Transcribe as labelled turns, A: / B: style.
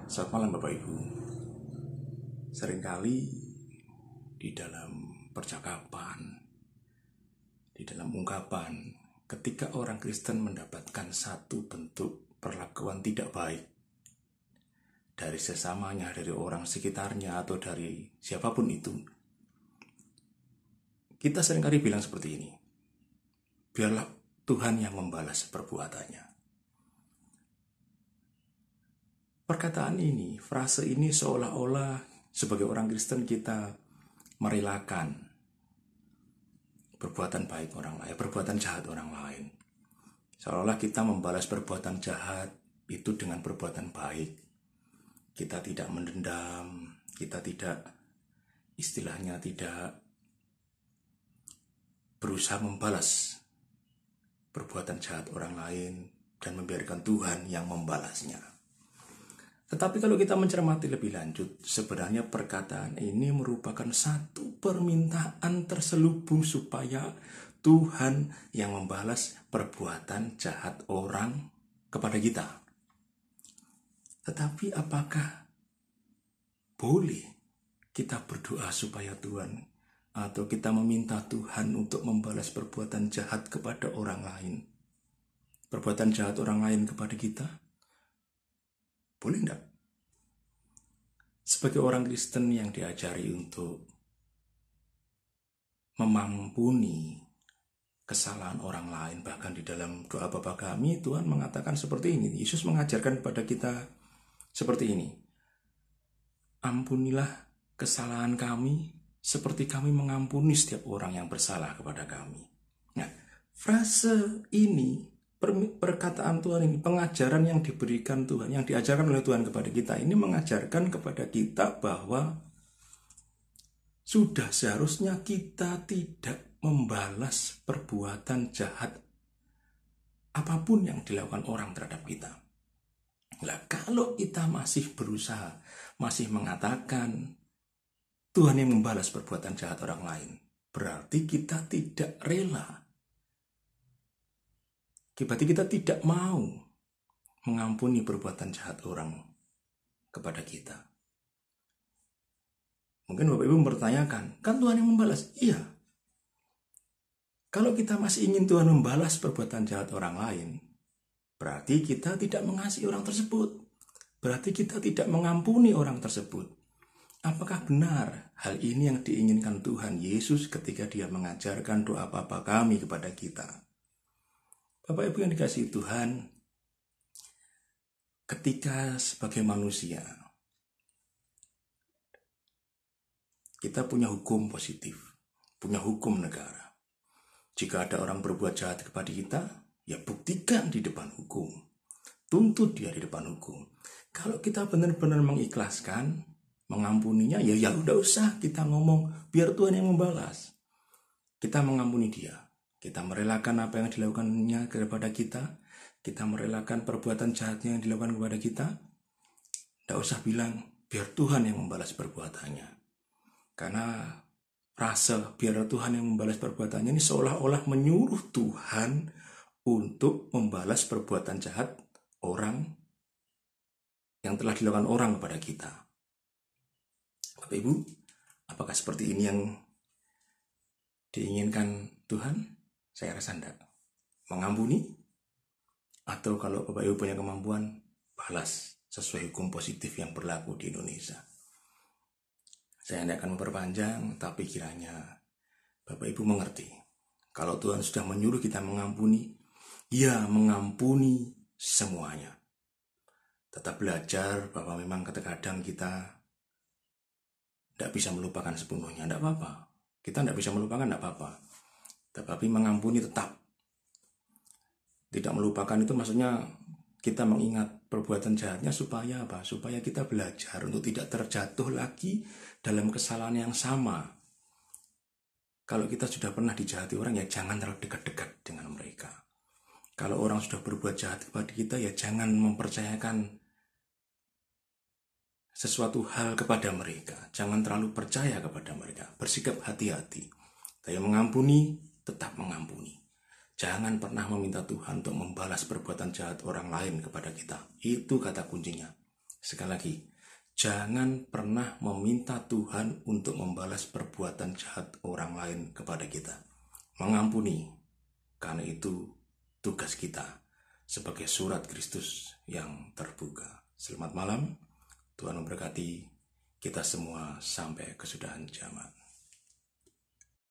A: Selamat malam Bapak Ibu. Seringkali di dalam percakapan, di dalam ungkapan, ketika orang Kristen mendapatkan satu bentuk perlakuan tidak baik dari sesamanya, dari orang sekitarnya, atau dari siapapun itu, kita seringkali bilang seperti ini: biarlah Tuhan yang membalas perbuatannya. Perkataan ini, frase ini seolah-olah sebagai orang Kristen kita merelakan perbuatan baik orang lain, perbuatan jahat orang lain. Seolah-olah kita membalas perbuatan jahat itu dengan perbuatan baik. Kita tidak mendendam, kita tidak, istilahnya tidak berusaha membalas perbuatan jahat orang lain dan membiarkan Tuhan yang membalasnya. Tetapi kalau kita mencermati lebih lanjut, sebenarnya perkataan ini merupakan satu permintaan terselubung supaya Tuhan yang membalas perbuatan jahat orang kepada kita. Tetapi apakah boleh kita berdoa supaya Tuhan, atau kita meminta Tuhan untuk membalas perbuatan jahat kepada orang lain? Perbuatan jahat orang lain kepada kita? Boleh enggak? Sebagai orang Kristen yang diajari untuk mengampuni kesalahan orang lain, bahkan di dalam doa Bapa Kami, Tuhan mengatakan seperti ini. Yesus mengajarkan kepada kita seperti ini: ampunilah kesalahan kami seperti kami mengampuni setiap orang yang bersalah kepada kami. Nah, frase ini, perkataan Tuhan ini, pengajaran yang diberikan Tuhan, yang diajarkan oleh Tuhan kepada kita ini, mengajarkan kepada kita bahwa sudah seharusnya kita tidak membalas perbuatan jahat apapun yang dilakukan orang terhadap kita. Nah, kalau kita masih berusaha, masih mengatakan Tuhan yang membalas perbuatan jahat orang lain, berarti kita tidak rela. Berarti kita tidak mau mengampuni perbuatan jahat orang kepada kita. Mungkin Bapak Ibu mempertanyakan, kan Tuhan yang membalas? Iya. Kalau kita masih ingin Tuhan membalas perbuatan jahat orang lain, berarti kita tidak mengasihi orang tersebut. Berarti kita tidak mengampuni orang tersebut. Apakah benar hal ini yang diinginkan Tuhan Yesus ketika Dia mengajarkan doa Bapa Kami kepada kita? Bapak Ibu yang dikasihi Tuhan, ketika sebagai manusia kita punya hukum positif, punya hukum negara. Jika ada orang berbuat jahat kepada kita, ya buktikan di depan hukum, tuntut dia di depan hukum. Kalau kita benar-benar mengikhlaskan, mengampuninya, ya udah usah kita ngomong biar Tuhan yang membalas. Kita mengampuni dia. Kita merelakan apa yang dilakukannya kepada kita. Kita merelakan perbuatan jahatnya yang dilakukan kepada kita. Tidak usah bilang biar Tuhan yang membalas perbuatannya. Karena rasa biar Tuhan yang membalas perbuatannya ini seolah-olah menyuruh Tuhan untuk membalas perbuatan jahat orang yang telah dilakukan orang kepada kita. Bapak Ibu, apakah seperti ini yang diinginkan Tuhan? Saya rasa tidak. Mengampuni, atau kalau Bapak Ibu punya kemampuan, balas sesuai hukum positif yang berlaku di Indonesia. Saya tidak akan memperpanjang, tapi kiranya Bapak Ibu mengerti. Kalau Tuhan sudah menyuruh kita mengampuni, ya mengampuni semuanya. Tetap belajar bahwa memang kadang kita tidak bisa melupakan sepenuhnya, tidak apa-apa. Kita tidak bisa melupakan, tidak apa-apa. Tetapi mengampuni tetap. Tidak melupakan itu maksudnya kita mengingat perbuatan jahatnya supaya apa? Supaya kita belajar untuk tidak terjatuh lagi dalam kesalahan yang sama. Kalau kita sudah pernah dijahati orang, ya jangan terlalu dekat-dekat dengan mereka. Kalau orang sudah berbuat jahat kepada kita, ya jangan mempercayakan sesuatu hal kepada mereka. Jangan terlalu percaya kepada mereka. Bersikap hati-hati. Tapi mengampuni, tetap mengampuni. Jangan pernah meminta Tuhan untuk membalas perbuatan jahat orang lain kepada kita. Itu kata kuncinya. Sekali lagi, jangan pernah meminta Tuhan untuk membalas perbuatan jahat orang lain kepada kita. Mengampuni, karena itu tugas kita sebagai surat Kristus yang terbuka. Selamat malam, Tuhan memberkati kita semua sampai kesudahan zaman.